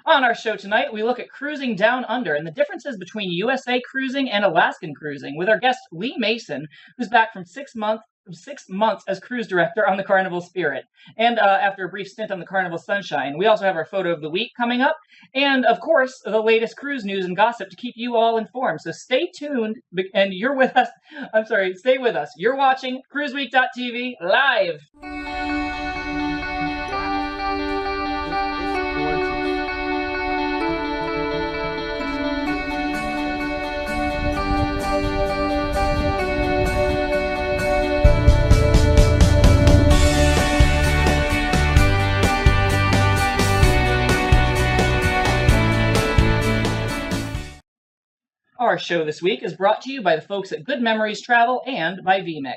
On our show tonight, we look at cruising down under and the differences between USA cruising and Alaskan cruising with our guest Lee Mason, who's back from 6 months as cruise director on the Carnival Spirit, and after a brief stint on the Carnival Sunshine. We also have our photo of the week coming up, and of course, the latest cruise news and gossip to keep you all informed. So stay tuned, and you're with us. Stay with us. You're watching CruiseWeek.tv live. Our show this week is brought to you by the folks at Good Memories Travel and by vMix.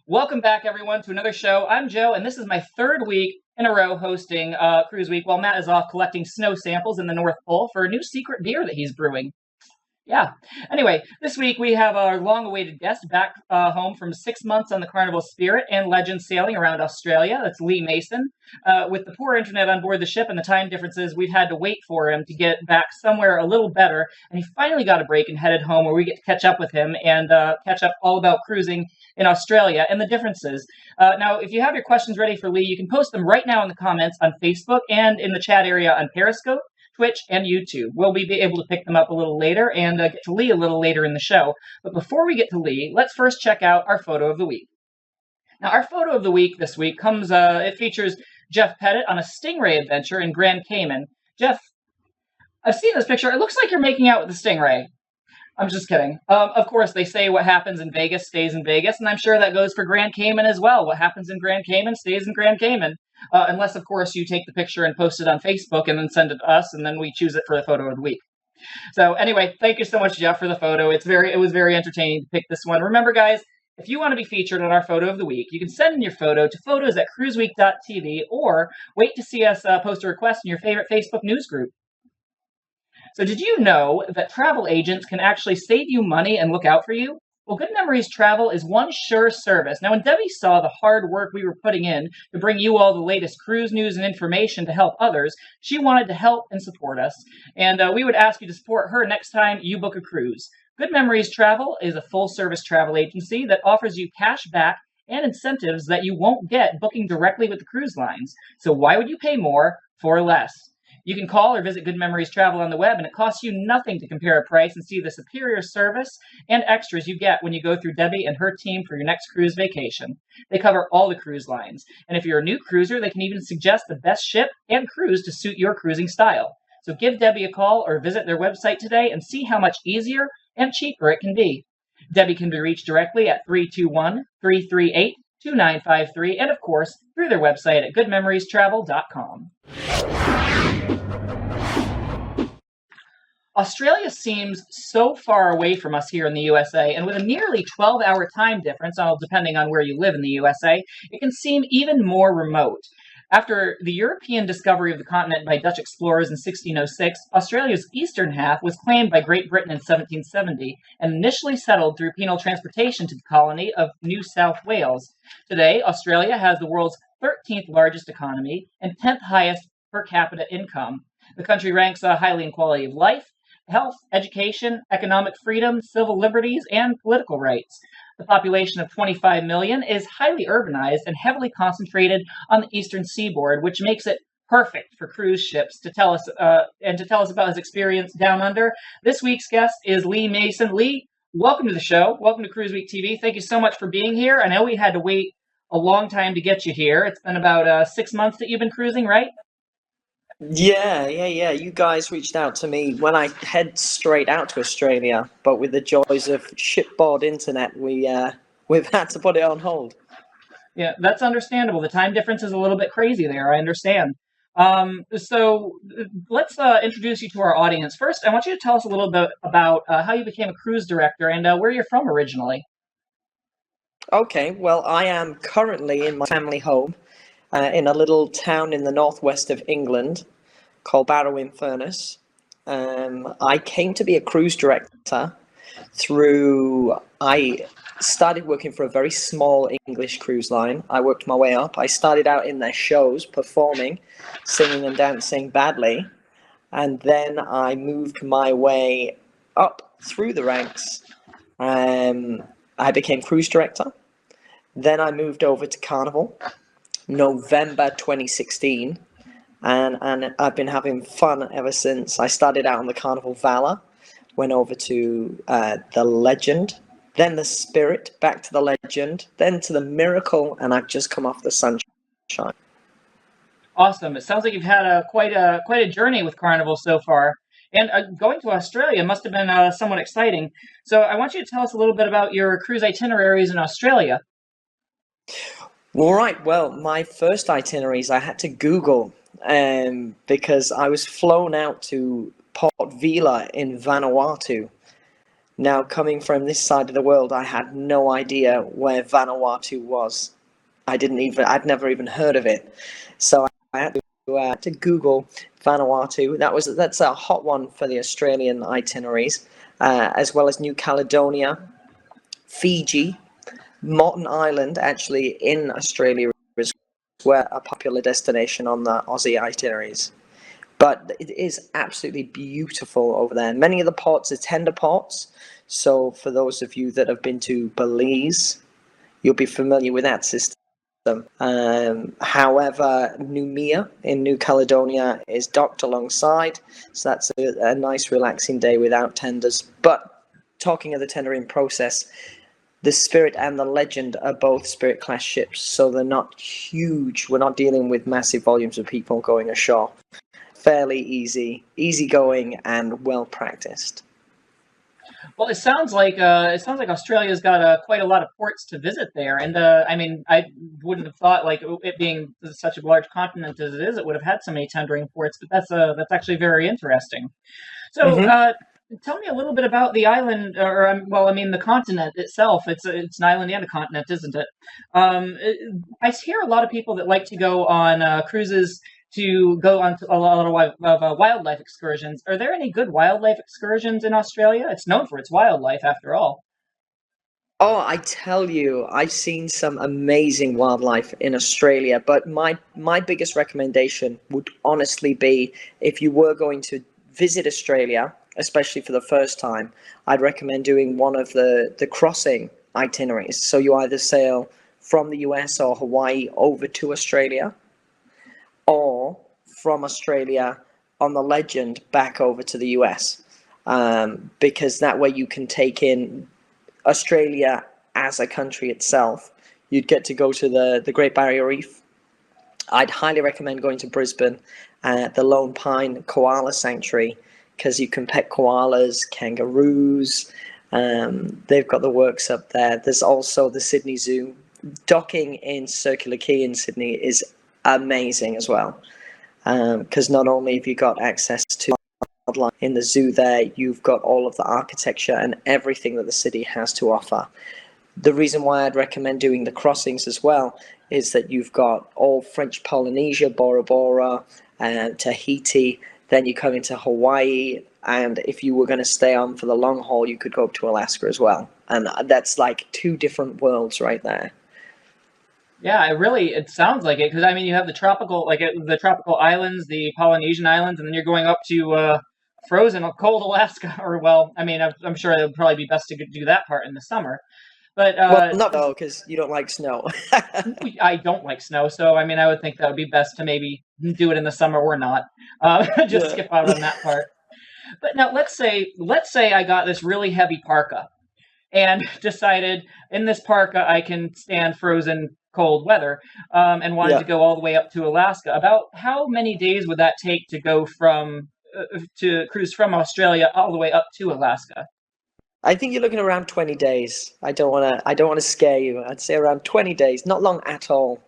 Welcome back, everyone, to another show. I'm Joe, and this is my third week in a row hosting Cruise Week while Matt is off collecting snow samples in the North Pole for a new secret beer that he's brewing. Yeah. Anyway, this week we have our long-awaited guest back home from 6 months on the Carnival Spirit and Legend sailing around Australia. That's Lee Mason. With the poor internet on board the ship and the time differences, we've had to wait for him to get back somewhere a little better. And he finally got a break and headed home where we get to catch up with him and catch up all about cruising in Australia and the differences. Now, if you have your questions ready for Lee, you can post them right now in the comments on Facebook and in the chat area on Periscope, Twitch, and YouTube. We'll be able to pick them up a little later and get to Lee a little later in the show. But before we get to Lee, let's first check out our photo of the week. Now, our photo of the week this week it features Jeff Pettit on a stingray adventure in Grand Cayman. Jeff, I've seen this picture. It looks like you're making out with the stingray. I'm just kidding. Of course, they say what happens in Vegas stays in Vegas, and I'm sure that goes for Grand Cayman as well. What happens in Grand Cayman stays in Grand Cayman. Unless, of course, you take the picture and post it on Facebook and then send it to us, and then we choose it for the photo of the week. So anyway, thank you so much, Jeff, for the photo. It was very entertaining to pick this one. Remember, guys, if you want to be featured on our photo of the week, you can send in your photo to photos@cruiseweek.tv or wait to see us post a request in your favorite Facebook news group. So did you know that travel agents can actually save you money and look out for you? Well, Good Memories Travel is one sure service. Now, when Debbie saw the hard work we were putting in to bring you all the latest cruise news and information to help others, she wanted to help and support us. And we would ask you to support her next time you book a cruise. Good Memories Travel is a full-service travel agency that offers you cash back and incentives that you won't get booking directly with the cruise lines. So why would you pay more for less? You can call or visit Good Memories Travel on the web, and it costs you nothing to compare a price and see the superior service and extras you get when you go through Debbie and her team for your next cruise vacation. They cover all the cruise lines, and if you're a new cruiser, they can even suggest the best ship and cruise to suit your cruising style. So give Debbie a call or visit their website today and see how much easier and cheaper it can be. Debbie can be reached directly at 321-338-2953, and of course, through their website at goodmemoriestravel.com. Australia seems so far away from us here in the USA, and with a nearly 12-hour time difference, depending on where you live in the USA, it can seem even more remote. After the European discovery of the continent by Dutch explorers in 1606, Australia's eastern half was claimed by Great Britain in 1770 and initially settled through penal transportation to the colony of New South Wales. Today, Australia has the world's 13th largest economy and 10th highest per capita income. The country ranks highly in quality of life, health, education, economic freedom, civil liberties, and political rights. The population of 25 million is highly urbanized and heavily concentrated on the eastern seaboard, which makes it perfect for cruise ships. To tell us about his experience down under, this week's guest is Lee Mason. Lee, welcome to the show. Welcome to Cruise Week TV. Thank you so much for being here. I know we had to wait a long time to get you here. It's been about 6 months that you've been cruising, right? Yeah. You guys reached out to me when I head straight out to Australia, but with the joys of shipboard internet, we've had to put it on hold. Yeah, that's understandable. The time difference is a little bit crazy there. I understand. So let's introduce you to our audience. First, I want you to tell us a little bit about how you became a cruise director and where you're from originally. Okay, well, I am currently in my family home in a little town in the northwest of England called Barrow-in-Furness. I came to be a cruise director I started working for a very small English cruise line. I worked my way up. I started out in their shows, performing, singing and dancing badly. and then I moved my way up through the ranks. I became cruise director. Then I moved over to Carnival, November 2016, and I've been having fun ever since. I started out on the Carnival Valor, went over to the Legend, then the Spirit, back to the Legend, then to the Miracle, and I've just come off the Sunshine. Awesome. It sounds like you've had quite a journey with Carnival so far. And going to Australia must have been somewhat exciting. So I want you to tell us a little bit about your cruise itineraries in Australia. All right. Well, my first itineraries I had to Google because I was flown out to Port Vila in Vanuatu. Now, coming from this side of the world, I had no idea where Vanuatu was. I'd never even heard of it. So I had to Google Vanuatu. That's a hot one for the Australian itineraries, as well as New Caledonia, Fiji, Moreton Island, actually in Australia, is where a popular destination on the Aussie itineraries. But it is absolutely beautiful over there. Many of the ports are tender ports. So for those of you that have been to Belize, you'll be familiar with that system. However, Noumea in New Caledonia is docked alongside. So that's a nice relaxing day without tenders. But talking of the tendering process, the Spirit and the Legend are both Spirit class ships, so they're not huge. We're not dealing with massive volumes of people going ashore. Fairly easy going, and well practiced. Well, it sounds like Australia's got quite a lot of ports to visit there, and I mean, I wouldn't have thought, like, it being such a large continent as it is, it would have had so many tendering ports. But that's actually very interesting. So, tell me a little bit about the island, the continent itself. It's an island and a continent, isn't it? I hear a lot of people that like to go on cruises to go on a lot of wildlife excursions. Are there any good wildlife excursions in Australia? It's known for its wildlife, after all. Oh, I tell you, I've seen some amazing wildlife in Australia, but my biggest recommendation would honestly be, if you were going to visit Australia, especially for the first time, I'd recommend doing one of the crossing itineraries. So you either sail from the US or Hawaii over to Australia, or from Australia on the Legend back over to the US, because that way you can take in Australia as a country itself. You'd get to go to the Great Barrier Reef. I'd highly recommend going to Brisbane, the Lone Pine Koala Sanctuary, because you can pet koalas, kangaroos. They've got the works up there. There's also the Sydney Zoo. Docking in Circular Quay in Sydney is amazing as well, because not only have you got access to wildlife in the zoo there, you've got all of the architecture and everything that the city has to offer. The reason why I'd recommend doing the crossings as well is that you've got all French Polynesia, Bora Bora, and Tahiti. Then you come into Hawaii, and if you were going to stay on for the long haul, you could go up to Alaska as well. And that's like two different worlds right there. Yeah, it sounds like it, because I mean, you have the the tropical islands, the Polynesian islands, and then you're going up to frozen, cold Alaska. Or, well, I mean, I'm sure it would probably be best to do that part in the summer. But well, not though, because you don't like snow. I don't like snow, so I mean, I would think that would be best to maybe do it in the summer or not. Just skip out on that part. But now let's say I got this really heavy parka and decided in this parka I can stand frozen cold weather, and wanted to go all the way up to Alaska. About how many days would that take to go to cruise from Australia all the way up to Alaska? I think you're looking around 20 days. I don't want to scare you. I'd say around 20 days, not long at all.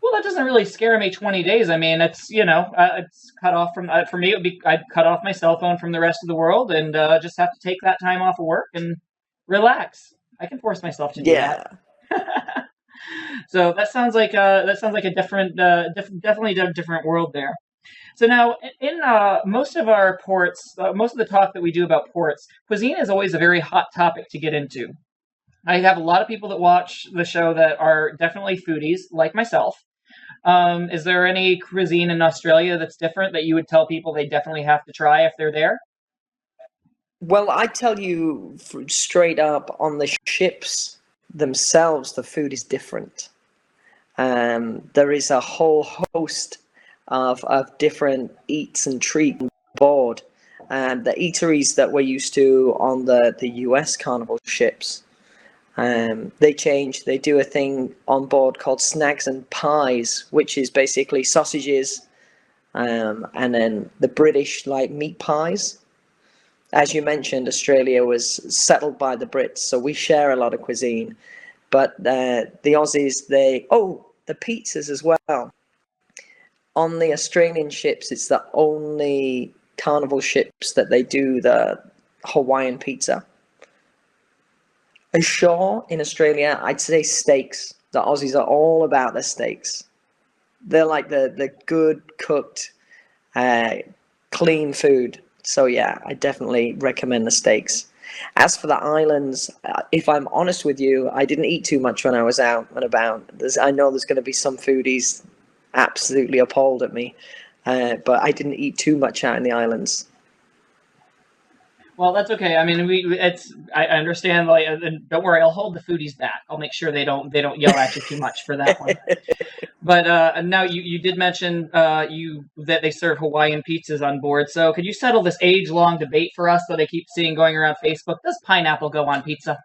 Well, that doesn't really scare me. 20 days. I mean, it's cut off from for me. I'd cut off my cell phone from the rest of the world and just have to take that time off of work and relax. I can force myself to do that. So that sounds like a different, definitely a different world there. So now, in most of our ports, most of the talk that we do about ports, cuisine is always a very hot topic to get into. I have a lot of people that watch the show that are definitely foodies, like myself. Is there any cuisine in Australia that's different that you would tell people they definitely have to try if they're there? Well, I tell you straight up, on the ships themselves, the food is different. There is a whole host of different eats and treats on board. The eateries that we're used to on the US Carnival ships, they change. They do a thing on board called snags and pies, which is basically sausages, and then the British like meat pies. As you mentioned, Australia was settled by the Brits, so we share a lot of cuisine. But the Aussies, the pizzas as well. On the Australian ships, it's the only carnival ships that they do the Hawaiian pizza. Ashore in Australia, I'd say steaks. The Aussies are all about their steaks. They're like the good cooked, clean food. So yeah, I definitely recommend the steaks. As for the islands, if I'm honest with you, I didn't eat too much when I was out and about. I know there's going to be some foodies absolutely appalled at me, but I didn't eat too much out in the islands. Well, that's okay. I mean, I understand. Like, don't worry, I'll hold the foodies back. I'll make sure they don't yell at you too much for that one. But now you did mention that they serve Hawaiian pizzas on board. So could you settle this age-long debate for us that I keep seeing going around Facebook? Does pineapple go on pizza?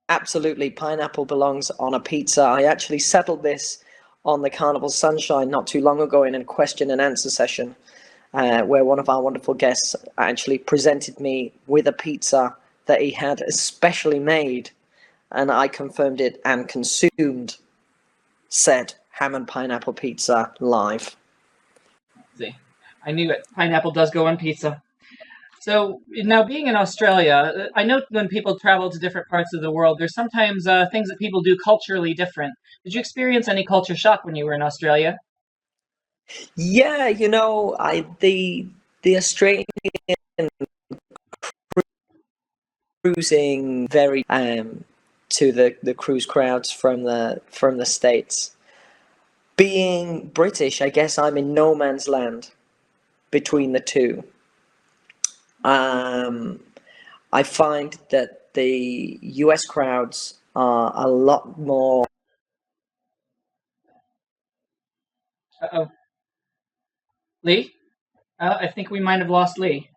Absolutely, pineapple belongs on a pizza. I actually settled this on the Carnival Sunshine not too long ago in a question and answer session, where one of our wonderful guests actually presented me with a pizza that he had especially made, and I confirmed it and consumed said ham and pineapple pizza live. See, I knew it. Pineapple does go on pizza. So now, being in Australia, I know when people travel to different parts of the world, there's sometimes things that people do culturally different. Did you experience any culture shock when you were in Australia? Yeah, the Australian cruising very to the cruise crowds from the States. Being British, I guess I'm in no man's land between the two. I find that the US crowds are a lot more. Uh-oh. Lee? I think we might have lost Lee.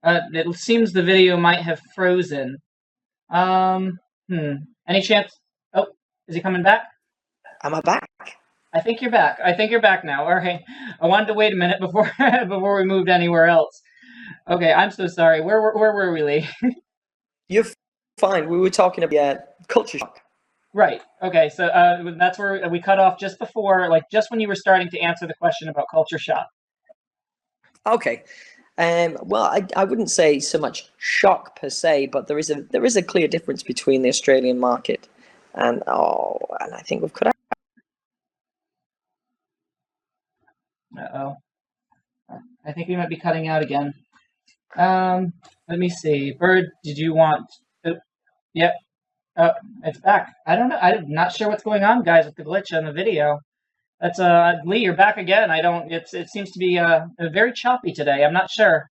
It seems the video might have frozen. Um, Any chance? Oh, is he coming back? Am I back? I think you're back. I think you're back now. All right. I wanted to wait a minute before before we moved anywhere else. Okay, I'm so sorry. Where were we, Lee? You're fine. We were talking about culture shock. Right. Okay. So that's where we cut off just before, like just when you were starting to answer the question about culture shock. Okay. Well, I wouldn't say so much shock per se, but there is a clear difference between the Australian market and I think we've cut out. Uh-oh. I think we might be cutting out again. Let me see. Bird, did you want? Oh, yep. It's back. I don't know. I'm not sure what's going on, guys, with the glitch on the video. That's Lee. You're back again. I don't. It seems to be very choppy today. I'm not sure.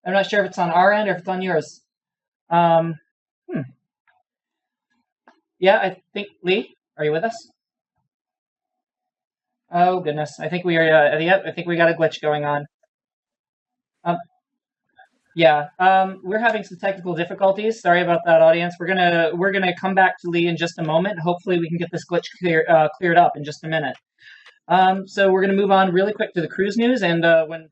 I'm not sure if it's on our end or if it's on yours. Um. Yeah, I think Lee. Are you with us? Oh goodness. I think we are. Yep. I think we got a glitch going on. Yeah, we're having some technical difficulties. Sorry about that, audience. We're gonna come back to Lee in just a moment. Hopefully, we can get this glitch cleared up in just a minute. So we're gonna move on really quick to the cruise news, and when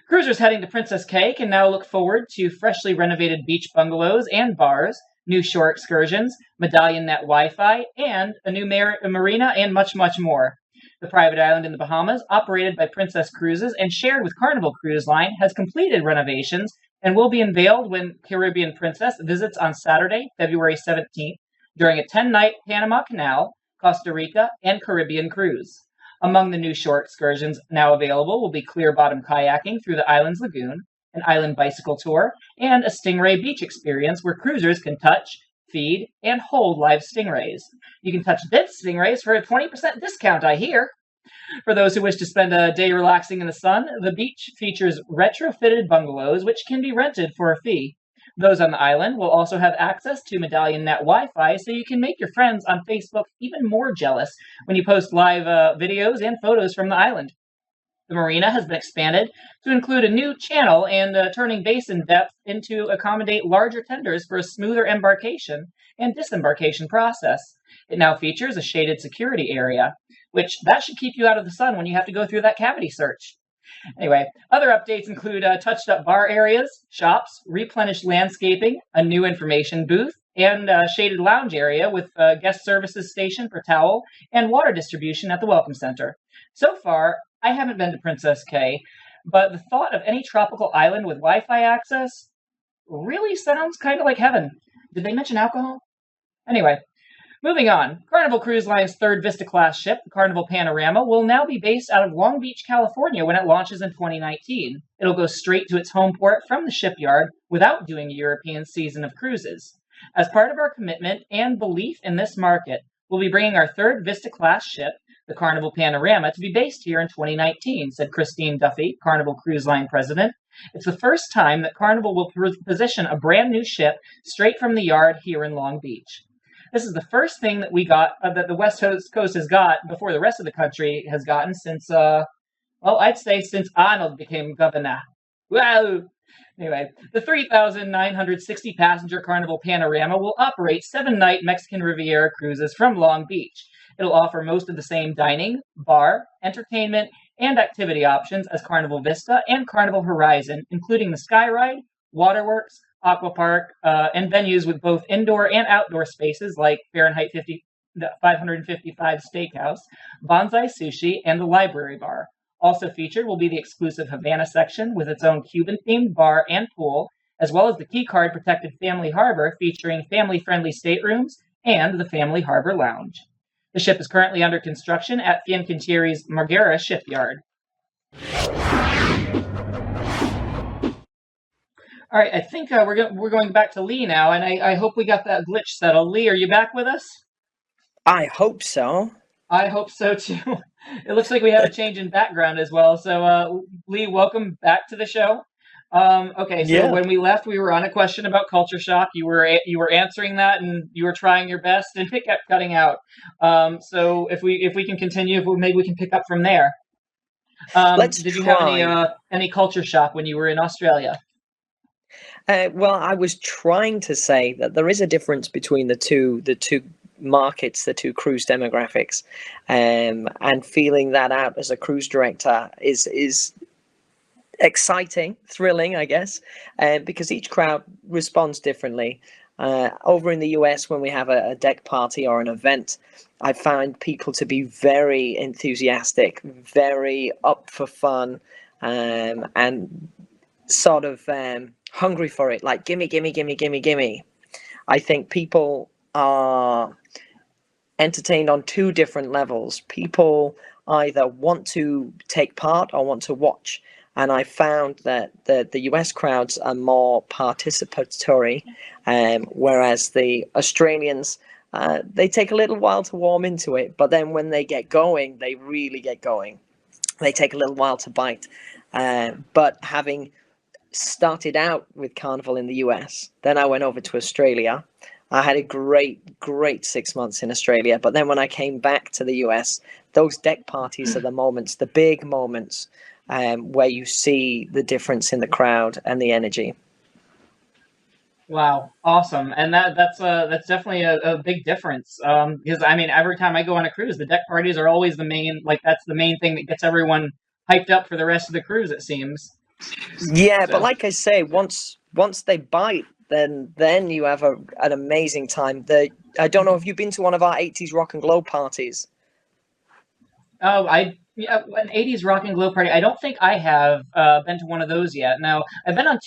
cruisers heading to Princess Cay can now look forward to freshly renovated beach bungalows and bars, new shore excursions, Medallion Net Wi-Fi, and a new marina, and much, much more. The private island in the Bahamas, operated by Princess Cruises and shared with Carnival Cruise Line, has completed renovations and will be unveiled when Caribbean Princess visits on Saturday, February 17th, during a 10-night Panama Canal, Costa Rica, and Caribbean cruise. Among the new shore excursions now available will be clear bottom kayaking through the island's lagoon, an island bicycle tour, and a Stingray beach experience where cruisers can touch, feed, and hold live stingrays. You can touch dead stingrays for a 20% discount, I hear. For those who wish to spend a day relaxing in the sun, the beach features retrofitted bungalows which can be rented for a fee. Those on the island will also have access to Medallion Net Wi-Fi, so you can make your friends on Facebook even more jealous when you post live videos and photos from the island. The marina has been expanded to include a new channel and turning basin depth into accommodate larger tenders for a smoother embarkation and disembarkation process. It now features a shaded security area, which that should keep you out of the sun when you have to go through that cavity search. Anyway, other updates include touched-up bar areas, shops, replenished landscaping, a new information booth, and a shaded lounge area with a guest services station for towel and water distribution at the Welcome Center. So far, I haven't been to Princess Cay, but the thought of any tropical island with Wi-Fi access really sounds kind of like heaven. Did they mention alcohol? Anyway, moving on. Carnival Cruise Line's third Vista-class ship, the Carnival Panorama, will now be based out of Long Beach, California when it launches in 2019. It'll go straight to its home port from the shipyard without doing a European season of cruises. As part of our commitment and belief in this market, we'll be bringing our third Vista-class ship, the Carnival Panorama, to be based here in 2019, said Christine Duffy, Carnival Cruise Line president. It's the first time that Carnival will position a brand new ship straight from the yard here in Long Beach. This is the first thing that we got, that the West Coast has got before the rest of the country has gotten since, I'd say since Arnold became governor. Wow! Anyway, the 3,960 passenger Carnival Panorama will operate 7-night Mexican Riviera cruises from Long Beach. It'll offer most of the same dining, bar, entertainment, and activity options as Carnival Vista and Carnival Horizon, including the Skyride, Waterworks, Aqua Park, and venues with both indoor and outdoor spaces like Fahrenheit 555 Steakhouse, Bonsai Sushi, and the Library Bar. Also featured will be the exclusive Havana section with its own Cuban-themed bar and pool, as well as the keycard protected Family Harbor featuring family-friendly staterooms and the Family Harbor Lounge. The ship is currently under construction at Fincantieri's Marghera shipyard. All right, I think we're going back to Lee now, and I hope we got that glitch settled. Lee, are you back with us? I hope so. I hope so too. It looks like we had a change in background as well. So, Lee, welcome back to the show. Okay, so when we left, we were on a question about culture shock. You were answering that, and you were trying your best, and it kept cutting out. So if we can continue, maybe we can pick up from there. Did you have any culture shock when you were in Australia? Well, I was trying to say that there is a difference between the two markets, the two cruise demographics, and feeling that out as a cruise director is exciting, thrilling, I guess, because each crowd responds differently. Over in the US, when we have a deck party or an event, I find people to be very enthusiastic, very up for fun, and sort of hungry for it, like gimme, gimme, gimme, gimme, gimme. I think people are entertained on two different levels. People either want to take part or want to watch. And I found that the US crowds are more participatory, whereas the Australians, they take a little while to warm into it. But then when they get going, they really get going. They take a little while to bite. But having started out with Carnival in the US, then I went over to Australia. I had a great 6 months in Australia. But then when I came back to the US, those deck parties are the moments, the big moments, where you see the difference in the crowd and the energy. Wow, awesome. And that's definitely a big difference. Because I mean, every time I go on a cruise, the deck parties are always that's the main thing that gets everyone hyped up for the rest of the cruise, it seems. Yeah, so. But like I say, once they bite, then you have an amazing time. I don't know if you've been to one of our 80s rock and glow parties. Oh, an 80s rock and glow party. I don't think I have been to one of those yet. No, I've been on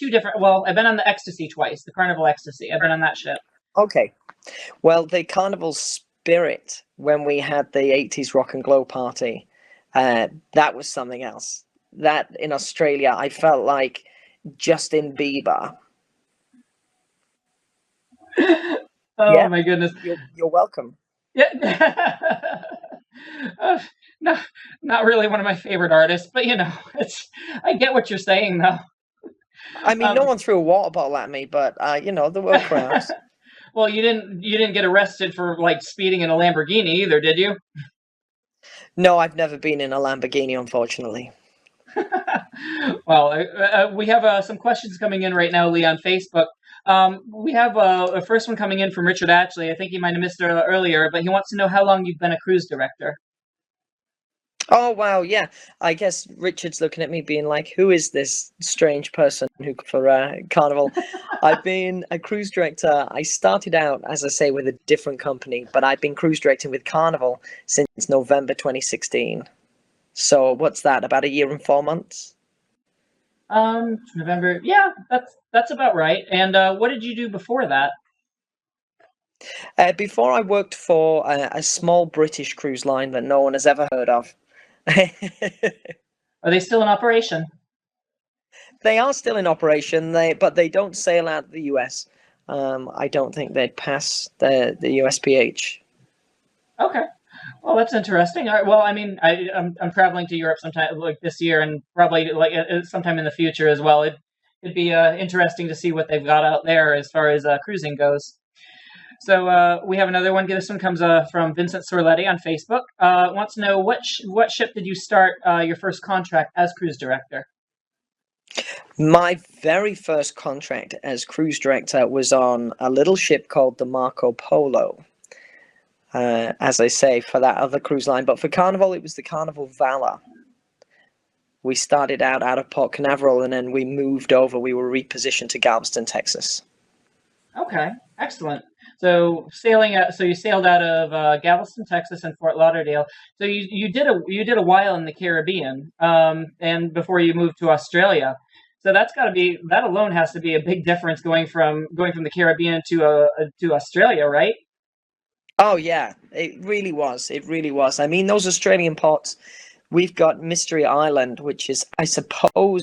I've been on the Ecstasy twice, the Carnival Ecstasy. I've been on that ship. Okay. Well, the Carnival Spirit, when we had the 80s rock and glow party, that was something else. That in Australia, I felt like Justin Bieber. Oh Yeah, my goodness. you're welcome. Yeah. Uh, no, not really one of my favorite artists, but it's. I get what you're saying though. I mean, no Um, one threw a water bottle at me, but there were crowds. well, you didn't get arrested for like speeding in a Lamborghini either, did you? No, I've never been in a Lamborghini, unfortunately. Well, we have some questions coming in right now, Lee, on Facebook. We have a first one coming in from Richard Ashley. I think he might have missed it earlier, but he wants to know how long you've been a cruise director. Oh wow, yeah. I guess Richard's looking at me being like, "Who is this strange person who for Carnival?" I've been a cruise director. I started out, as I say, with a different company, but I've been cruise directing with Carnival since November 2016. So what's that? About a year and 4 months? November. Yeah, that's about right. And what did you do before that? Before I worked for a small British cruise line that no one has ever heard of. Are they still in operation? They are still in operation. But they don't sail out of the US. I don't think they'd pass the USPH. Okay. Well, that's interesting. All right, well, I mean, I'm traveling to Europe sometime like this year, and probably like sometime in the future as well. It'd be interesting to see what they've got out there as far as cruising goes. So we have another one. This one comes from Vincent Sorletti on Facebook. Wants to know what ship did you start your first contract as cruise director? My very first contract as cruise director was on a little ship called the Marco Polo. As I say, for that other cruise line. But for Carnival, it was the Carnival Valor. We started out of Port Canaveral, and then we moved over. We were repositioned to Galveston, Texas. Okay, excellent. So you sailed out of Galveston, Texas, and Fort Lauderdale. So you did a while in the Caribbean, and before you moved to Australia. So that alone has to be a big difference going from the Caribbean to Australia, right? Oh yeah, it really was. It really was. I mean, those Australian ports. We've got Mystery Island, which is, I suppose,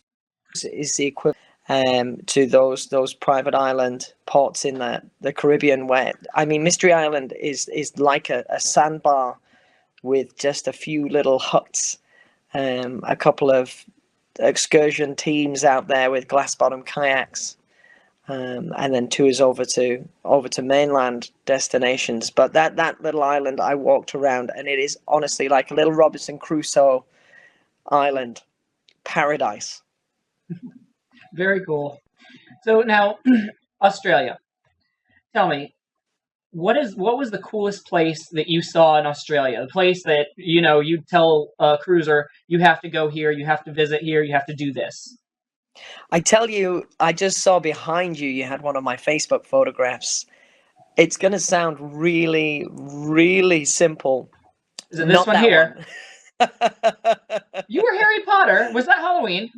is the equivalent to those private island ports in the Caribbean. Where I mean, Mystery Island is like a sandbar with just a few little huts, a couple of excursion teams out there with glass bottom kayaks. And then tours over to mainland destinations. But that little island, I walked around, and it is honestly like a little Robinson Crusoe island paradise. Very cool. So now, Australia. Tell me, what was the coolest place that you saw in Australia? The place that you'd tell a cruiser you have to go here, you have to visit here, you have to do this. I tell you, I just saw behind you, you had one of my Facebook photographs. It's going to sound really, really simple. Is it this Not one that here? one. You were Harry Potter. Was that Halloween?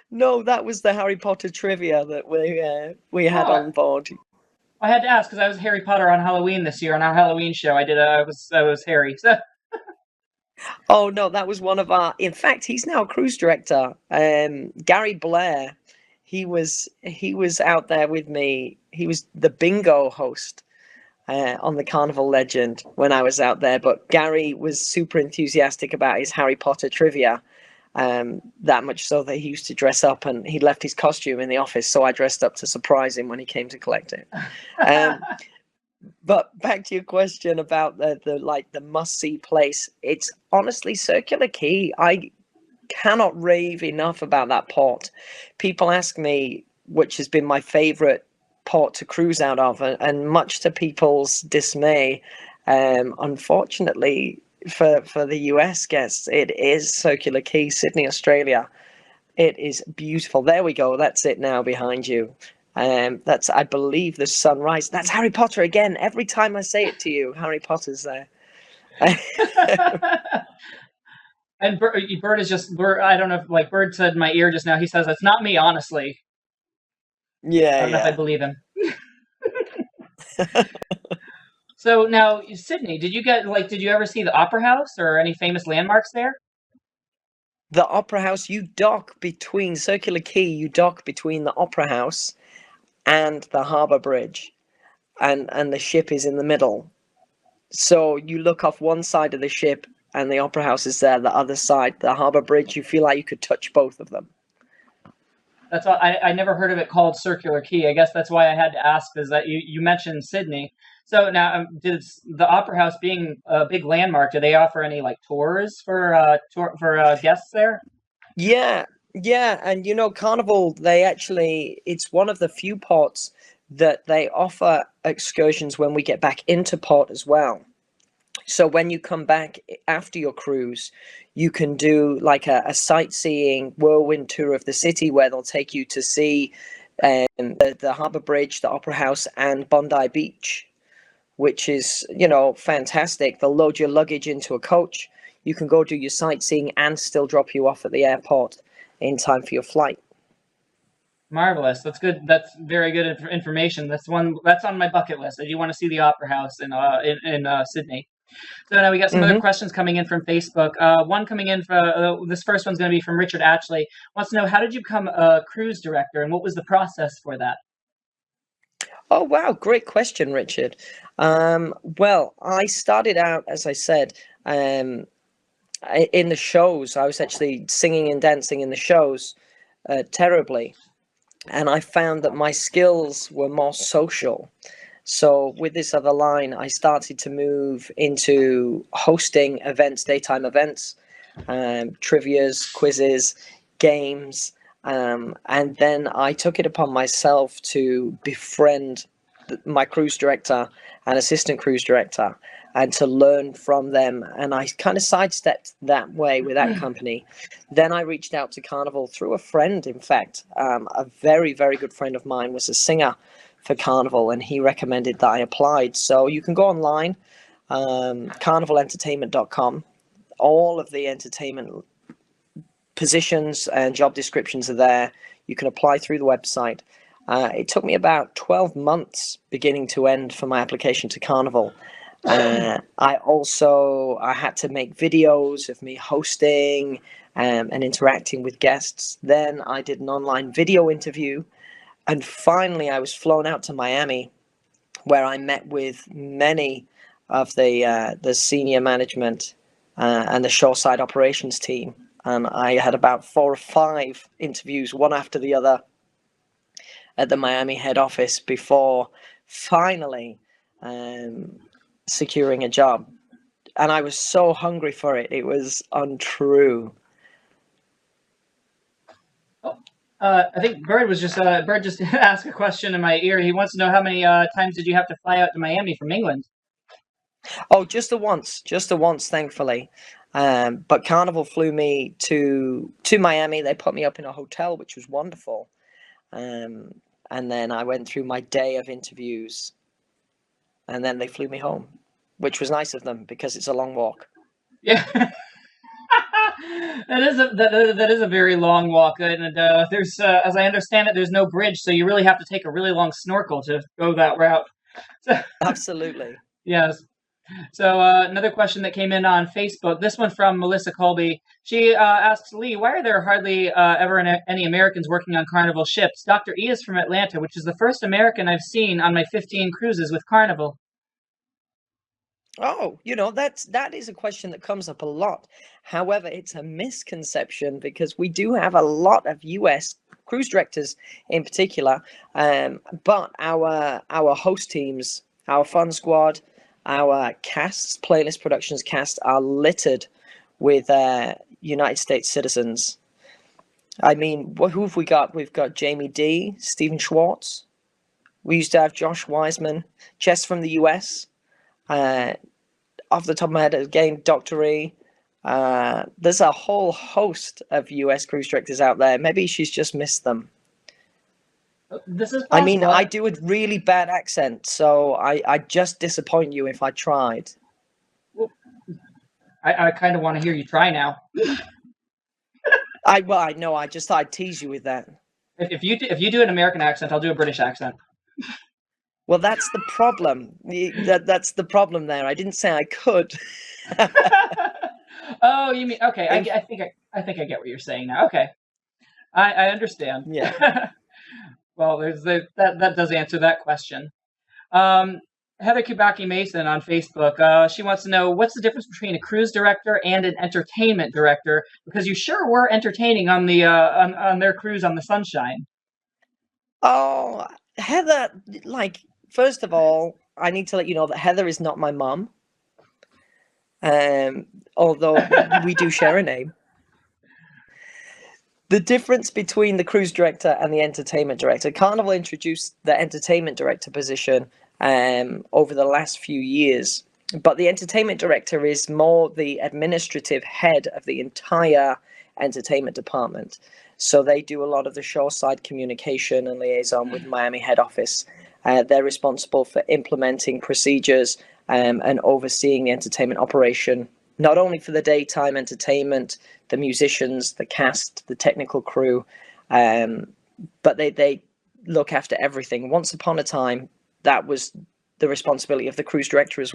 No, that was the Harry Potter trivia that we had Oh, on board. I had to ask because I was Harry Potter on Halloween this year on our Halloween show. I was Harry. So Oh no, that was one of our. In fact, he's now a cruise director. Gary Blair, he was out there with me. He was the bingo host on the Carnival Legend when I was out there. But Gary was super enthusiastic about his Harry Potter trivia. That much so that he used to dress up, and he left his costume in the office. So I dressed up to surprise him when he came to collect it. Um, but back to your question about the must see place. It's honestly Circular Quay. I cannot rave enough about that port. People ask me which has been my favorite port to cruise out of, and much to people's dismay, unfortunately for the US guests, it is Circular Quay, Sydney, Australia. It is beautiful. There we go. That's it now behind you. That's, I believe, the sunrise. That's Harry Potter again. Every time I say it to you, Harry Potter's there. and Bird is just Bird. I don't know if like Bird said in my ear just now. He says it's not me, honestly. I Yeah, don't know if I yeah. believe him. So now, Sydney, did you ever see the Opera House or any famous landmarks there? The Opera House, you dock between Circular Quay, you dock between the Opera House and the Harbour Bridge. and the ship is in the middle. So you look off one side of the ship and the opera house is there, the other side, the harbour bridge, you feel like you could touch both of them. That's all. I never heard of it called Circular Quay. I guess that's why I had to ask. Is that you mentioned Sydney? So now, does the Opera House being a big landmark, do they offer any like tours for guests there? Yeah, yeah, and Carnival, it's one of the few ports that they offer excursions when we get back into port as well. So when you come back after your cruise, you can do like a sightseeing whirlwind tour of the city where they'll take you to see the Harbour Bridge, the Opera House, and Bondi Beach, which is, fantastic. They'll load your luggage into a coach. You can go do your sightseeing and still drop you off at the airport in time for your flight. Marvelous. That's good. That's very good information. That's on my bucket list. I do want to see the Opera House in Sydney. So now we got some other questions coming in from Facebook. One coming in for this first one's going to be from Richard Atchley. Wants to know, how did you become a cruise director and what was the process for that? Oh, wow. Great question, Richard. Well, I started out, as I said, in the shows. I was actually singing and dancing in the shows terribly. And I found that my skills were more social. So with this other line, I started to move into hosting events, daytime events, trivias, quizzes, games. And then I took it upon myself to befriend my cruise director and assistant cruise director and to learn from them. And I kind of sidestepped that way with that company. Then I reached out to Carnival through a friend, in fact. A very, very good friend of mine was a singer for Carnival, and he recommended that I applied. So you can go online, carnivalentertainment.com. All of the entertainment positions and job descriptions are there. You can apply through the website. It took me about 12 months beginning to end for my application to Carnival. I had to make videos of me hosting and interacting with guests. Then I did an online video interview. And finally, I was flown out to Miami, where I met with many of the senior management and the shoreside operations team. And I had about 4 or 5 interviews, one after the other, at the Miami head office before finally securing a job. And I was so hungry for it. It was untrue. I think Bird just asked a question in my ear. He wants to know how many times did you have to fly out to Miami from England? Oh, just the once, thankfully. But Carnival flew me to Miami. They put me up in a hotel, which was wonderful. And then I went through my day of interviews, and then they flew me home, which was nice of them because it's a long walk. Yeah. That is a very long walk, and there's as I understand it, there's no bridge, so you really have to take a really long snorkel to go that route. So, absolutely. Yes. So another question that came in on Facebook. This one from Melissa Colby. She asks, Lee, why are there hardly ever any Americans working on Carnival ships? Dr. E is from Atlanta, which is the first American I've seen on my 15 cruises with Carnival. Oh, that is a question that comes up a lot. However, it's a misconception because we do have a lot of US cruise directors in particular, but our host teams, our fun squad, our casts, Playlist Productions cast, are littered with United States citizens. I mean, who have we got? We've got Jamie D, Stephen Schwartz. We used to have Josh Wiseman, Jess from the US. Off the top of my head, again, Dr. E. There's a whole host of US cruise directors out there. Maybe she's just missed them. This is possible. I mean, I do a really bad accent, so I'd just disappoint you if I tried. Well, I kind of want to hear you try now. I know. I just thought I'd tease you with that. If you do an American accent, I'll do a British accent. Well, that's the problem. That's the problem there. I didn't say I could. Oh, you mean okay? I think I get what you're saying now. Okay, I understand. Yeah. Well, that does answer that question. Heather Kubaki Mason on Facebook. She wants to know what's the difference between a cruise director and an entertainment director, because you sure were entertaining on the on their cruise on the Sunshine. Oh, Heather, like, first of all, I need to let you know that Heather is not my mum. Although we do share a name. The difference between the cruise director and the entertainment director, Carnival introduced the entertainment director position over the last few years, but the entertainment director is more the administrative head of the entire entertainment department. So they do a lot of the shoreside communication and liaison with Miami head office. They're responsible for implementing procedures and overseeing the entertainment operation, not only for the daytime entertainment, the musicians, the cast, the technical crew, but they look after everything. Once upon a time, that was the responsibility of the cruise director as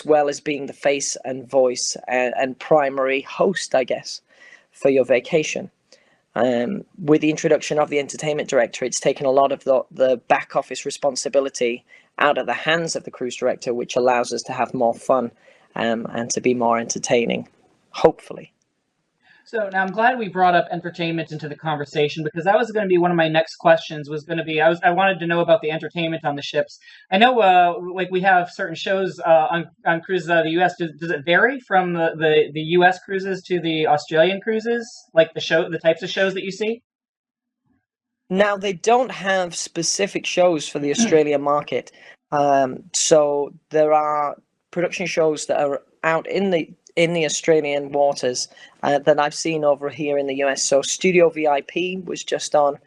well as being the face and voice and primary host, I guess, for your vacation. With the introduction of the entertainment director, it's taken a lot of the back office responsibility out of the hands of the cruise director, which allows us to have more fun and to be more entertaining, hopefully. So now I'm glad we brought up entertainment into the conversation, because that was going to be one of my next questions. Was going to be I wanted to know about the entertainment on the ships. I know like we have certain shows on cruises out of the U.S. Does it vary from the U.S. cruises to the Australian cruises? Like the types of shows that you see? Now, they don't have specific shows for the Australian market. So there are production shows that are out in the Australian waters that I've seen over here in the US. So Studio VIP was just on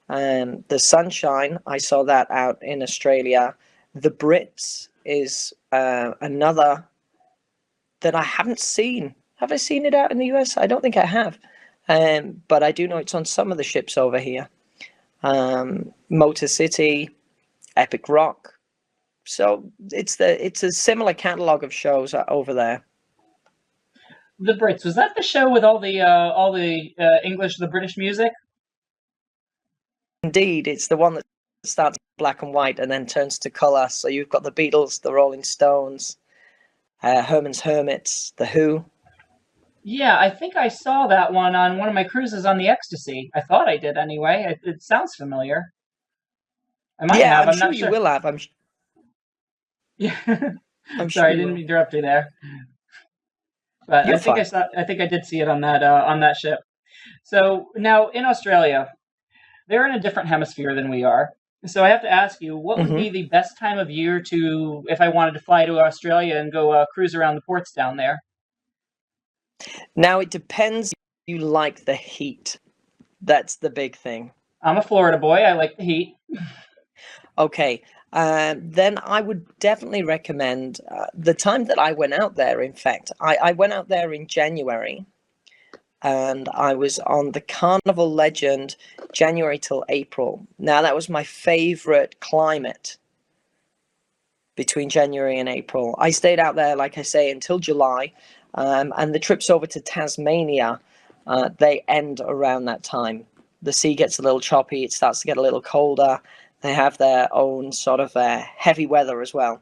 the Sunshine. I saw that out in Australia. The Brits is another that I haven't seen. Have I seen it out in the US? I don't think I have. But I do know it's on some of the ships over here. Motor City, Epic Rock. So it's a similar catalog of shows over there. The Brits, was that the show with all the English, the British music? Indeed, it's the one that starts black and white and then turns to color. So you've got the Beatles, the Rolling Stones, Herman's Hermits, the Who. Yeah, I think I saw that one on one of my cruises on the Ecstasy. I thought I did anyway. It sounds familiar. I might have. I'm I'm sure not you sure. will have. Yeah. I'm Sorry, sure I you didn't will. interrupt you there. But You're I think I fine. saw. I think I did see it on that ship. So now in Australia, they're in a different hemisphere than we are. So I have to ask you, what would be Hmm. the best time of year to, if I wanted to fly to Australia and go cruise around the ports down there? Now it depends if you like the heat. That's the big thing. I'm a Florida boy. I like the heat. Okay, then I would definitely recommend the time that I went out there. In fact, I went out there in January and I was on the Carnival Legend January till April. Now, that was my favorite climate between January and April. I stayed out there, like I say, until July, and the trips over to Tasmania, they end around that time. The sea gets a little choppy, it starts to get a little colder. They have their own sort of heavy weather as well.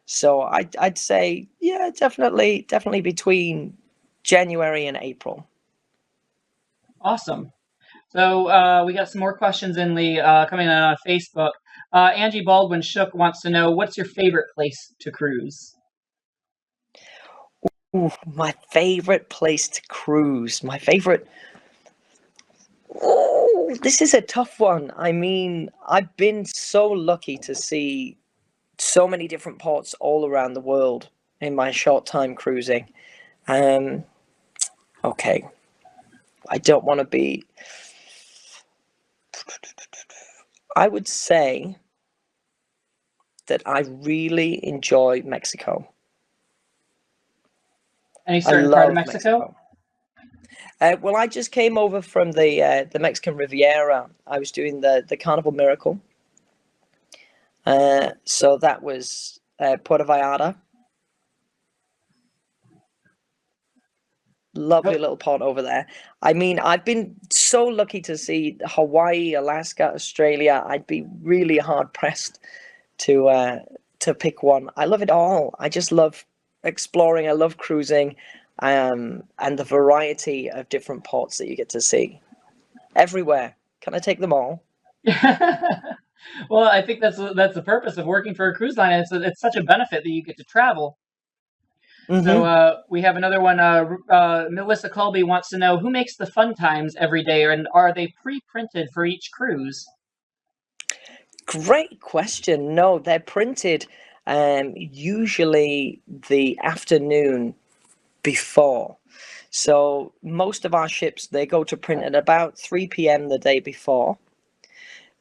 So I'd say, yeah, definitely between January and April. Awesome. So we got some more questions in the coming in on Facebook. Angie Baldwin Shook wants to know, what's your favorite place to cruise? Ooh, my favorite place to cruise. My favorite. Oh, this is a tough one. I mean, I've been so lucky to see so many different ports all around the world in my short time cruising. Um, okay, I don't want to be. I would say that I really enjoy Mexico. Any I certain part of love Mexico? Mexico. Well, I just came over from the Mexican Riviera. I was doing the Carnival Miracle. So that was Puerto Vallarta. Lovely Oh, little port over there. I mean, I've been so lucky to see Hawaii, Alaska, Australia. I'd be really hard pressed to pick one. I love it all. I just love exploring. I love cruising, and the variety of different ports that you get to see everywhere. Can I take them all? Well, I think that's the purpose of working for a cruise line. It's such a benefit that you get to travel. So Mm-hmm. we have another one. Melissa Colby wants to know who makes the fun times every day, and are they pre-printed for each cruise? Great question. No, they're printed usually the afternoon before. So most of our ships, they go to print at about 3 p.m. the day before.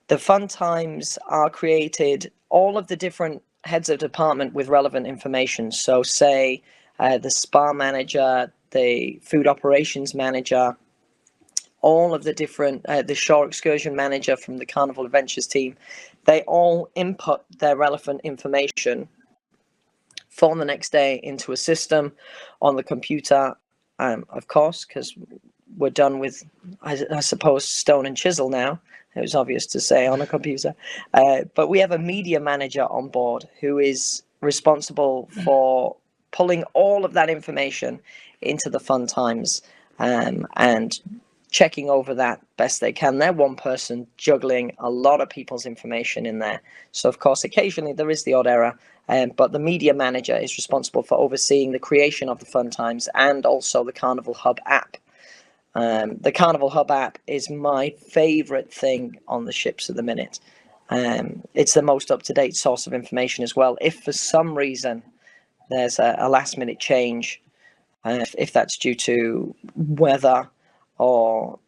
The fun times are created, all of the different heads of department with relevant information. So say the spa manager, the food operations manager, all of the different, the shore excursion manager from the Carnival Adventures team, they all input their relevant information for the next day into a system on the computer, of course, because we're done with, I suppose, stone and chisel now. It was obvious to say on a computer. But we have a media manager on board who is responsible for pulling all of that information into the fun times, and checking over that best they can. They're one person juggling a lot of people's information in there. So, of course, occasionally there is the odd error, but the media manager is responsible for overseeing the creation of the fun times and also the Carnival Hub app. The Carnival Hub app is my favorite thing on the ships at the minute. It's the most up-to-date source of information as well. If for some reason there's a last-minute change, if that's due to weather or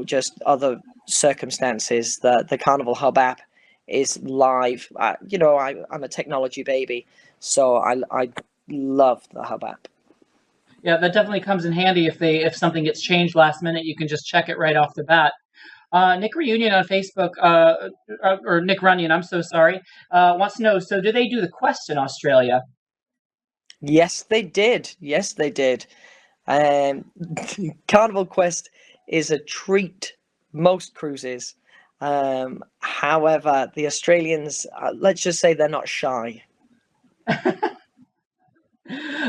just other circumstances, the Carnival Hub app is live. I'm a technology baby, so I love the Hub app. Yeah, that definitely comes in handy if something gets changed last minute, you can just check it right off the bat. Nick Reunion on Facebook, or Nick Runyon, I'm so sorry, wants to know, so do they do the quest in Australia? Yes, they did. Yes, they did. Um, Carnival Quest is a treat most cruises. However, the Australians, let's just say they're not shy.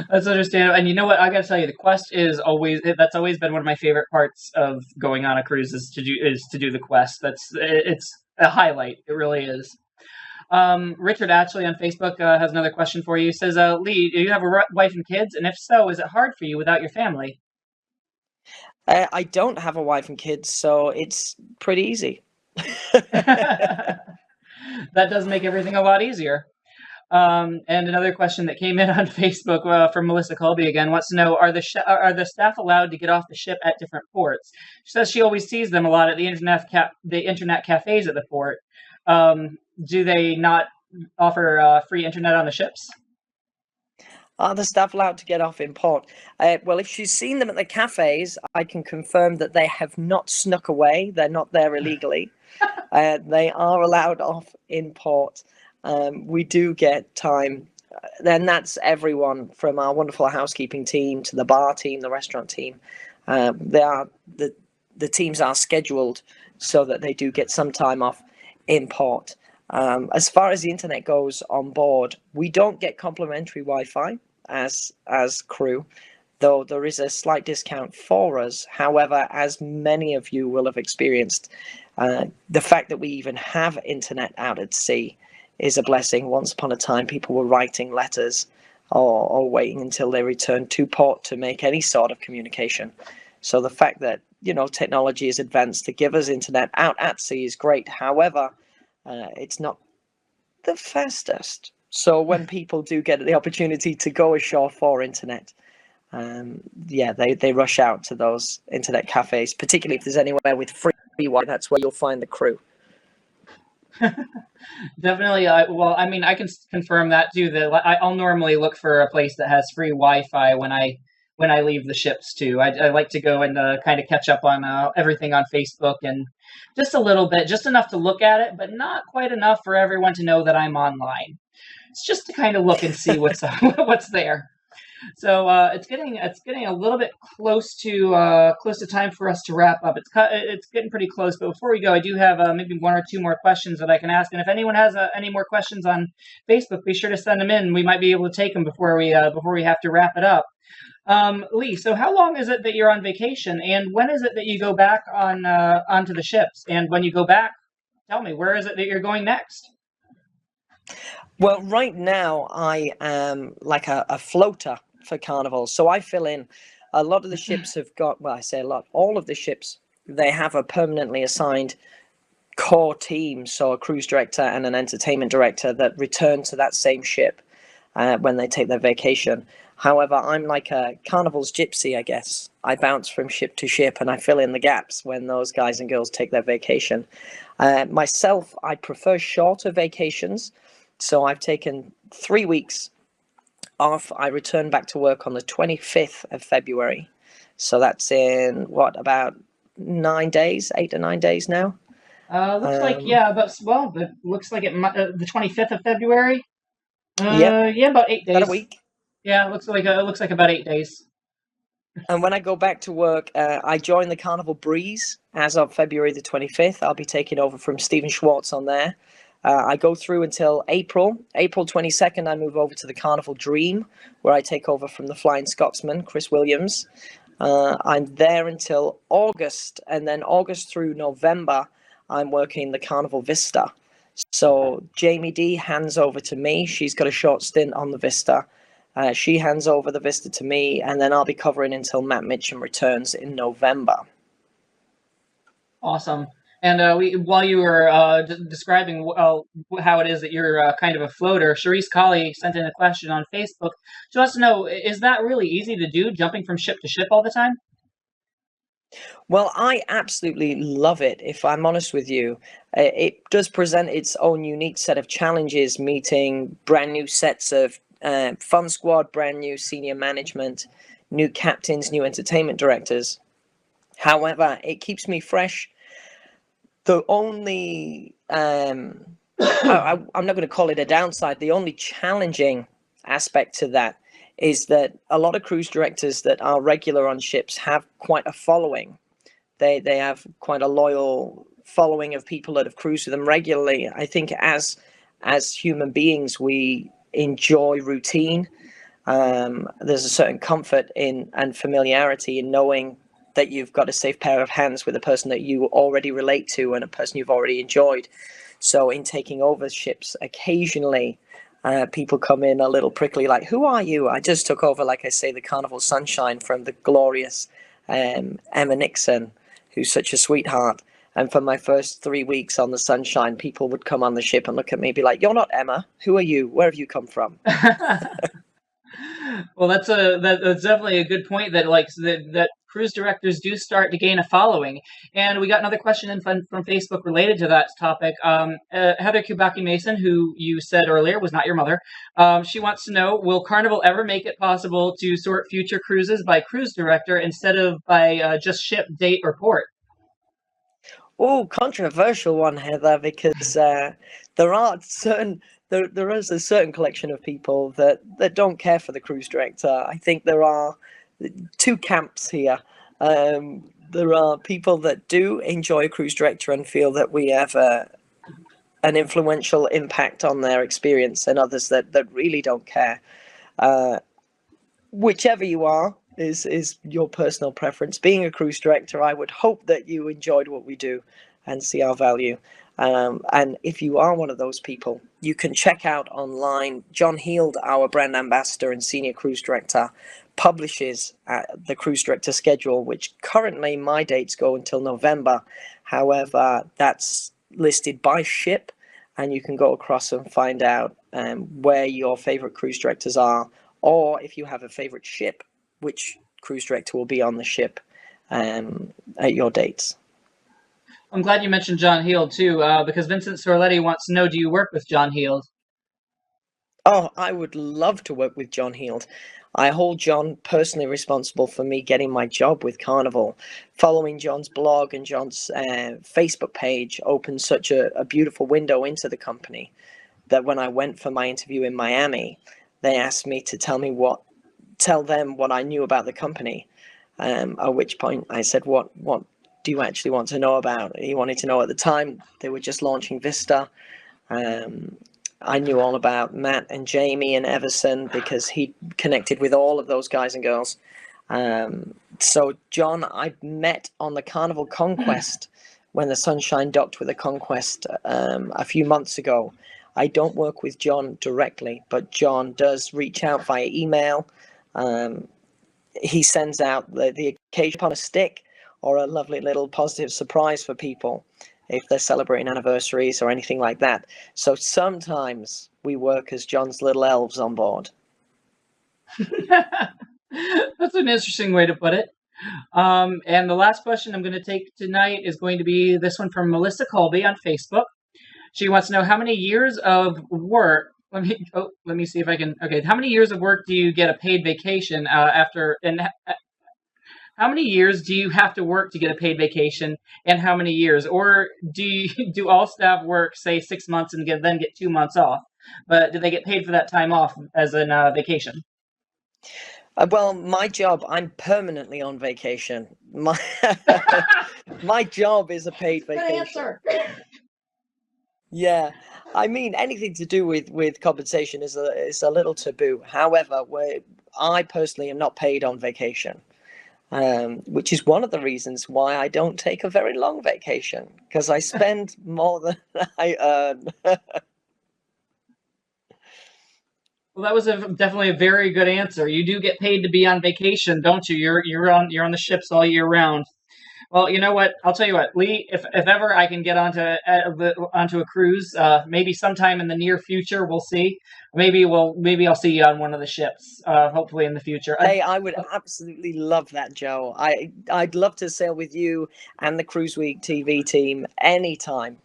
That's understandable. And you know what? I gotta tell you, the quest that's always been one of my favorite parts of going on a cruise is to do the quest. It's a highlight. It really is. Richard Ashley on Facebook has another question for you. He says, Lee, do you have a wife and kids? And if so, is it hard for you without your family? I don't have a wife and kids, so it's pretty easy. That does make everything a lot easier. And another question that came in on Facebook from Melissa Colby again wants to know: are the staff allowed to get off the ship at different ports? She says she always sees them a lot at the internet cafes at the port. Do they not offer free internet on the ships? Are the staff allowed to get off in port? Well, if she's seen them at the cafes, I can confirm that they have not snuck away. They're not there illegally. They are allowed off in port. We do get time. Then that's everyone from our wonderful housekeeping team to the bar team, the restaurant team. The teams are scheduled so that they do get some time off in port. As far as the internet goes on board, we don't get complimentary Wi-Fi as crew, though there is a slight discount for us. However, as many of you will have experienced, the fact that we even have internet out at sea is a blessing. Once upon a time, people were writing letters or waiting until they returned to port to make any sort of communication. So the fact that technology is advanced to give us internet out at sea is great. However, it's not the fastest. So when people do get the opportunity to go ashore for internet, they rush out to those internet cafes, particularly if there's anywhere with free Wi-Fi. That's where you'll find the crew. Definitely. I can confirm that too. That I'll normally look for a place that has free Wi-Fi when I leave the ships too. I like to go and kind of catch up on everything on Facebook, and just a little bit, just enough to look at it, but not quite enough for everyone to know that I'm online. It's just to kind of look and see what's what's there. So it's getting a little bit close to time for us to wrap up. It's getting pretty close. But before we go, I do have maybe one or two more questions that I can ask. And if anyone has any more questions on Facebook, be sure to send them in. We might be able to take them before we have to wrap it up. Lee, so how long is it that you're on vacation, and when is it that you go back onto the ships? And when you go back, tell me, where is it that you're going next? Well, right now I am like a floater for Carnival. So I fill in. A lot of the ships have got, well, I say a lot, all of the ships, they have a permanently assigned core team. So a cruise director and an entertainment director that return to that same ship when they take their vacation. However, I'm like a Carnival's gypsy, I guess. I bounce from ship to ship and I fill in the gaps when those guys and girls take their vacation. Myself, I prefer shorter vacations. So I've taken 3 weeks off. I return back to work on the 25th of February. So that's in what, about 9 days, 8 to 9 days now. Looks like it looks like the 25th of February. Yep, Yeah, about 8 days. about a week. Yeah, it looks like about 8 days. And when I go back to work, I join the Carnival Breeze as of February the 25th. I'll be taking over from Stephen Schwartz on there. I go through until April 22nd. I move over to the Carnival Dream, where I take over from the Flying Scotsman, Chris Williams. I'm there until August, and then August through November, I'm working the Carnival Vista. So Jamie D hands over to me. She's got a short stint on the Vista. She hands over the Vista to me, and then I'll be covering until Matt Mitchum returns in November. Awesome. And while you were describing how it is that you're kind of a floater, Charisse Colley sent in a question on Facebook. She wants to know, is that really easy to do, jumping from ship to ship all the time? Well, I absolutely love it, if I'm honest with you. It does present its own unique set of challenges, meeting brand new sets of fun squad, brand new senior management, new captains, new entertainment directors. However, it keeps me fresh. The only, I'm not going to call it a downside, the only challenging aspect to that is that a lot of cruise directors that are regular on ships have quite a following. They have quite a loyal following of people that have cruised with them regularly. I think as human beings, we enjoy routine. There's a certain comfort in and familiarity in knowing that you've got a safe pair of hands with a person that you already relate to and a person you've already enjoyed. So in taking over ships, occasionally people come in a little prickly, like, who are you? I just took over, like I say, the Carnival Sunshine from the glorious Emma Nixon, who's such a sweetheart. And for my first 3 weeks on the Sunshine, people would come on the ship and look at me and be like, you're not Emma. Who are you? Where have you come from? Well, that's definitely a good point, that cruise directors do start to gain a following. And we got another question in from Facebook related to that topic. Heather Kubaki Mason, who you said earlier was not your mother, she wants to know, will Carnival ever make it possible to sort future cruises by cruise director instead of by just ship, date, or port? Oh, controversial one, Heather, because there are certain there is a certain collection of people that don't care for the cruise director. I think there are two camps here. There are people that do enjoy a cruise director and feel that we have an influential impact on their experience, and others that really don't care. Whichever you are is your personal preference. Being a cruise director, I would hope that you enjoyed what we do and see our value. And if you are one of those people, you can check out online. John Heald, our brand ambassador and senior cruise director, publishes the cruise director schedule, which currently my dates go until November. However, that's listed by ship, and you can go across and find out where your favorite cruise directors are, or if you have a favorite ship, which cruise director will be on the ship at your dates. I'm glad you mentioned John Heald too, because Vincent Sorletti wants to know, do you work with John Heald? Oh, I would love to work with John Heald. I hold John personally responsible for me getting my job with Carnival. Following John's blog and John's Facebook page opened such a beautiful window into the company that when I went for my interview in Miami, they asked me to tell them what I knew about the company. At which point I said, what do you actually want to know about? He wanted to know at the time they were just launching Vista. I knew all about Matt and Jamie and Everson because he connected with all of those guys and girls. So John, I met on the Carnival Conquest when the Sunshine docked with the Conquest a few months ago. I don't work with John directly, but John does reach out via email. He sends out the occasion on a stick or a lovely little positive surprise for people if they're celebrating anniversaries or anything like that. So sometimes we work as John's little elves on board. That's an interesting way to put it. And the last question I'm going to take tonight is going to be this one from Melissa Colby on Facebook. She wants to know how many years of work. Let me see if I can. Okay, how many years of work do you get a paid vacation after? And how many years do you have to work to get a paid vacation? And how many years? Or do all staff work, say, 6 months and then get 2 months off? But do they get paid for that time off as in vacation? Well, my job, I'm permanently on vacation. My job is a paid vacation. Good answer. Yeah, I mean, anything to do with compensation is a little taboo. However, I personally am not paid on vacation, which is one of the reasons why I don't take a very long vacation, because I spend more than I earn. Well, that was definitely a very good answer. You do get paid to be on vacation, don't you? You're on the ships all year round. Well, you know what? I'll tell you what, Lee. If ever I can get onto a cruise, maybe sometime in the near future, we'll see. Maybe I'll see you on one of the ships. Hopefully in the future. Hey, I would absolutely love that, Joe. I'd love to sail with you and the Cruise Week TV team anytime.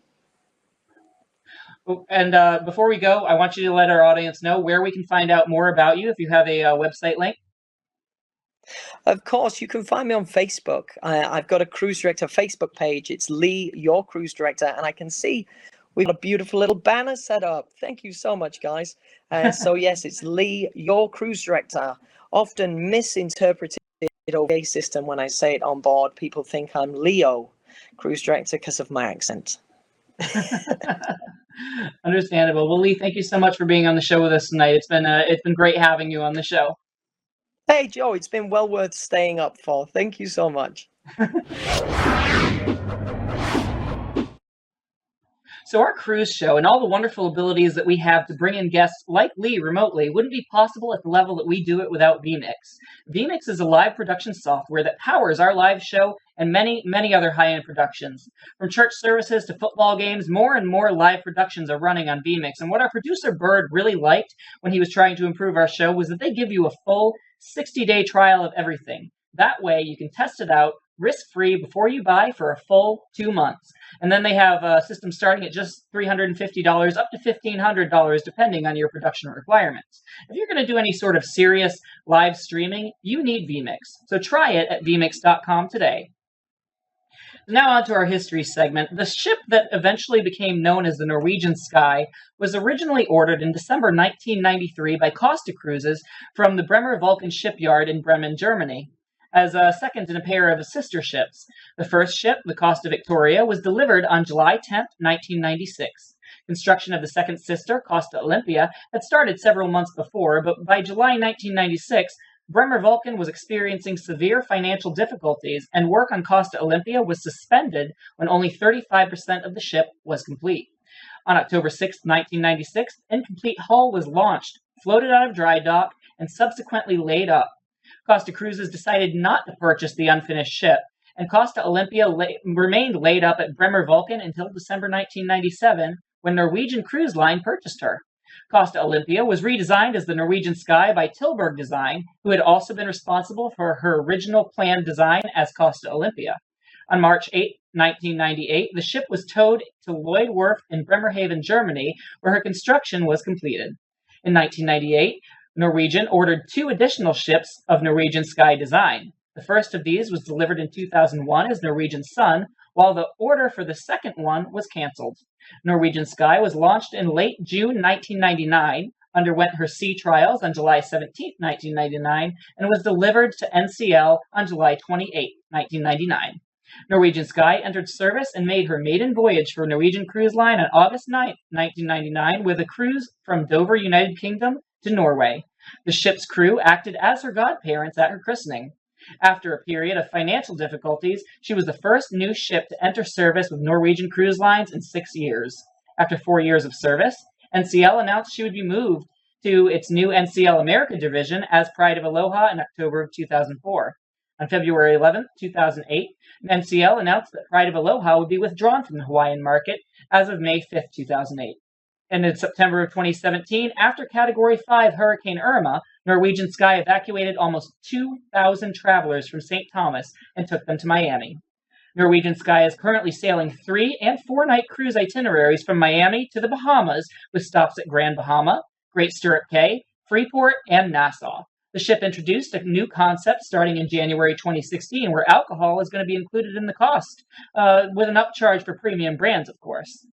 And before we go, I want you to let our audience know where we can find out more about you. If you have a website link. Of course, you can find me on Facebook. I've got a Cruise Director Facebook page. It's Lee, your Cruise Director, and I can see we've got a beautiful little banner set up. Thank you so much, guys. So yes, it's Lee, your Cruise Director. Often misinterpreted over system when I say it on board. People think I'm Leo, Cruise Director, because of my accent. Understandable. Well, Lee, thank you so much for being on the show with us tonight. It's been great having you on the show. Hey, Joe, it's been well worth staying up for. Thank you so much. So our cruise show and all the wonderful abilities that we have to bring in guests like Lee remotely wouldn't be possible at the level that we do it without vMix. vMix is a live production software that powers our live show and many, many other high-end productions. From church services to football games, more and more live productions are running on vMix. And what our producer Bird really liked when he was trying to improve our show was that they give you a full 60-day trial of everything. That way you can test it out risk-free before you buy for a full 2 months. And then they have a system starting at just $350 up to $1,500 depending on your production requirements. If you're going to do any sort of serious live streaming, you need vMix. So try it at vmix.com today. Now on to our history segment. The ship that eventually became known as the Norwegian Sky was originally ordered in December 1993 by Costa Cruises from the Bremer Vulkan shipyard in Bremen, Germany, as a second in a pair of sister ships. The first ship, the Costa Victoria, was delivered on July 10, 1996. Construction of the second sister, Costa Olympia, had started several months before, but by July 1996, Bremer Vulkan was experiencing severe financial difficulties, and work on Costa Olympia was suspended when only 35% of the ship was complete. On October 6, 1996, incomplete hull was launched, floated out of dry dock, and subsequently laid up. Costa Cruises decided not to purchase the unfinished ship, and Costa Olympia remained laid up at Bremer Vulkan until December 1997, when Norwegian Cruise Line purchased her. Costa Olympia was redesigned as the Norwegian Sky by Tilburg Design, who had also been responsible for her original planned design as Costa Olympia. On March 8, 1998, the ship was towed to Lloyd Wharf in Bremerhaven, Germany, where her construction was completed. In 1998, Norwegian ordered 2 additional ships of Norwegian Sky design. The first of these was delivered in 2001 as Norwegian Sun, while the order for the second one was canceled. Norwegian Sky was launched in late June 1999, underwent her sea trials on July 17, 1999, and was delivered to NCL on July 28, 1999. Norwegian Sky entered service and made her maiden voyage for Norwegian Cruise Line on August 9, 1999, with a cruise from Dover, United Kingdom, to Norway. The ship's crew acted as her godparents at her christening. After a period of financial difficulties, she was the first new ship to enter service with Norwegian Cruise Lines in 6 years. After 4 years of service, NCL announced she would be moved to its new NCL America division as Pride of Aloha in October of 2004. On February 11, 2008, NCL announced that Pride of Aloha would be withdrawn from the Hawaiian market as of May 5, 2008. And in September of 2017, after Category 5 Hurricane Irma, Norwegian Sky evacuated almost 2,000 travelers from St. Thomas and took them to Miami. Norwegian Sky is currently sailing 3- and 4-night cruise itineraries from Miami to the Bahamas, with stops at Grand Bahama, Great Stirrup Cay, Freeport, and Nassau. The ship introduced a new concept starting in January 2016, where alcohol is going to be included in the cost, with an upcharge for premium brands, of course.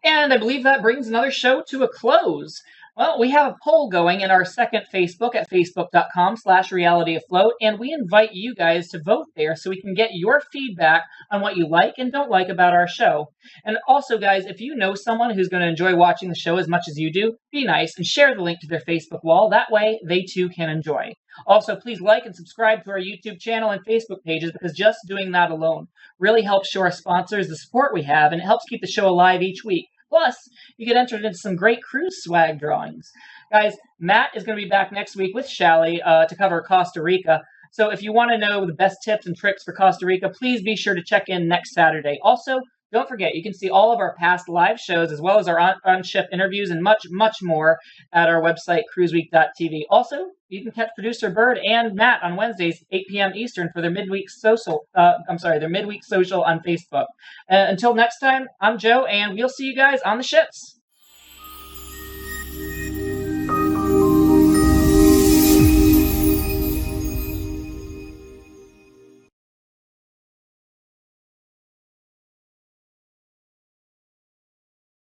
And I believe that brings another show to a close. Well, we have a poll going in our second Facebook at facebook.com/realityafloat, and we invite you guys to vote there so we can get your feedback on what you like and don't like about our show. And also, guys, if you know someone who's going to enjoy watching the show as much as you do, be nice and share the link to their Facebook wall. That way, they too can enjoy. Also, please like and subscribe to our YouTube channel and Facebook pages, because just doing that alone really helps show our sponsors the support we have, and it helps keep the show alive each week. Plus, you get entered into some great cruise swag drawings. Guys, Matt is going to be back next week with Shally to cover Costa Rica. So if you want to know the best tips and tricks for Costa Rica, please be sure to check in next Saturday. Also, don't forget, you can see all of our past live shows, as well as our on-ship interviews and much, much more at our website, cruiseweek.tv. Also, you can catch Producer Bird and Matt on Wednesdays, 8 p.m. Eastern, for their midweek social on Facebook. Until next time, I'm Joe, and we'll see you guys on the ships.